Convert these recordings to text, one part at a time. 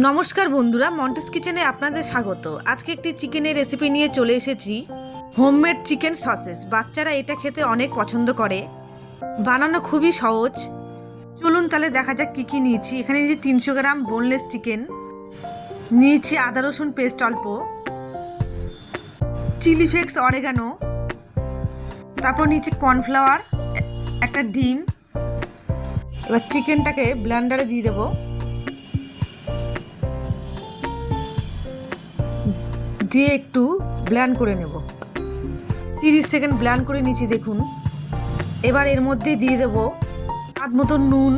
নমস্কার বন্ধুরা, মন্টেস কিচেনে আপনাদের স্বাগত। আজকে একটি চিকেনের রেসিপি নিয়ে চলে এসেছি। Homemade chicken sausages. বাচ্চারা এটা খেতে অনেক পছন্দ করে, বানানো খুবই সহজ। চলুন তাহলে দেখা যাক কী কী নিয়েছি। এখানে নিয়েছি 300 গ্রাম বোনলেস চিকেন, নিয়েছি আদা রসুন পেস্ট অল্প, চিলি ফ্লেক্স, অরেগানো, তারপর নিয়েছি কর্নফ্লাওয়ার, একটা ডিম। এবার চিকেনটাকে ব্লেন্ডারে দিয়ে দেবো, দিয়ে একটু ব্লেন্ড করে নেব। 30 সেকেন্ড ব্লেন্ড করে নিয়েছি দেখুন। এবার এর মধ্যে দিয়ে দেব স্বাদ মতো নুন,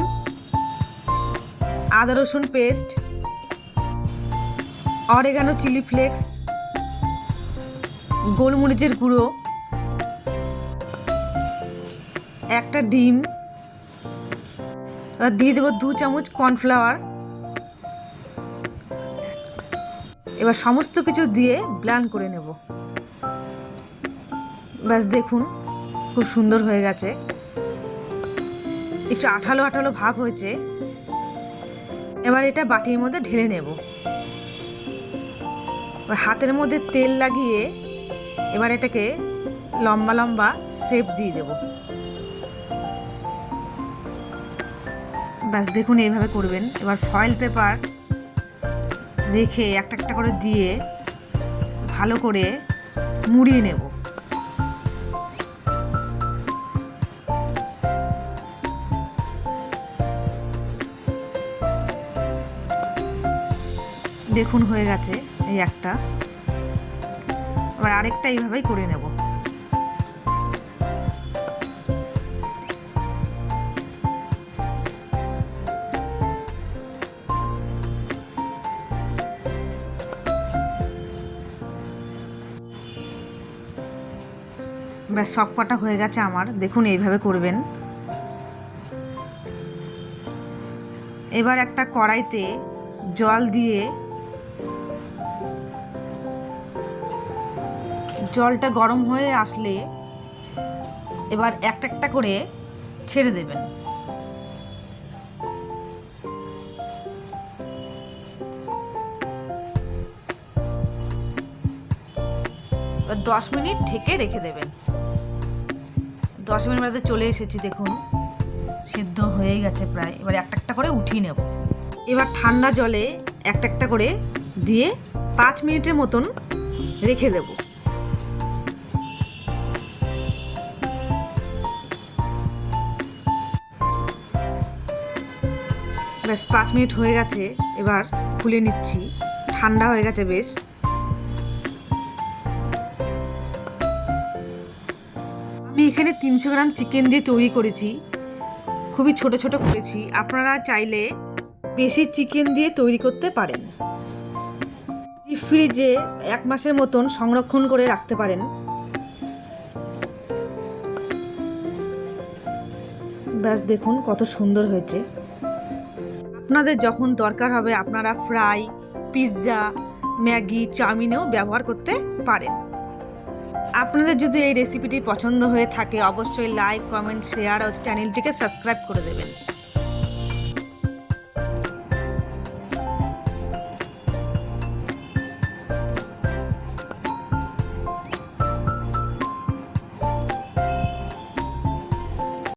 আদা রসুন পেস্ট, অরেগানো, চিলি ফ্লেক্স, গোলমরিচের গুঁড়ো, একটা ডিম। আর দিয়ে দেবো 2 চামচ কর্নফ্লাওয়ার। এবার সমস্ত কিছু দিয়ে ব্লেন্ড করে নেব। ব্যাস দেখুন, খুব সুন্দর হয়ে গেছে। একটু আঠালো আঠালো ভাব হয়েছে। এবার এটা বাটির মধ্যে ঢেলে নেব। এবার হাতের মধ্যে তেল লাগিয়ে এবার এটাকে লম্বা লম্বা শেপ দিয়ে দেব। ব্যাস দেখুন, এইভাবে করবেন। এবার ফয়েল পেপার রেখে একটা একটা করে দিয়ে ভালো করে মুড়িয়ে নেব। দেখুন হয়ে গেছে এই একটা। এবার আরেকটা এইভাবেই করে নেব। ব্যাস সব কটা হয়ে গেছে আমার। দেখুন এইভাবে করবেন। এবার একটা কড়াইতে জল দিয়ে জলটা গরম হয়ে আসলে এবার একটা একটা করে ছেড়ে দেবেন। এবার 10 মিনিট ঢেকে রেখে দেবেন। 10 মিনিট বাদে চলে এসেছি, দেখুন সিদ্ধ হয়ে গেছে প্রায়। এবার একটা একটা করে উঠিয়ে নেব। এবার ঠান্ডা জলে একটা একটা করে দিয়ে 5 মিনিটের মতন রেখে দেব। ব্যাস 5 মিনিট হয়ে গেছে। এবার খুলে নিচ্ছি। ঠান্ডা হয়ে গেছে বেশ। আমি এখানে 300 গ্রাম চিকেন দিয়ে তৈরি করেছি। খুবই ছোট ছোট করেছি। আপনারা চাইলে বেশি চিকেন দিয়ে তৈরি করতে পারেন। ডিপ ফ্রিজে 1 মাসের মতন সংরক্ষণ করে রাখতে পারেন। ব্যাস দেখুন কত সুন্দর হয়েছে। আপনাদের যখন দরকার হবে আপনারা ফ্রাই, পিৎজা, ম্যাগি, চাউমিনেও ব্যবহার করতে পারেন। আপনাদের যদি এই রেসিপিটি পছন্দ হয়ে থাকে অবশ্যই লাইক, কমেন্ট, শেয়ার ও চ্যানেলটিকে সাবস্ক্রাইব করে দেবেন।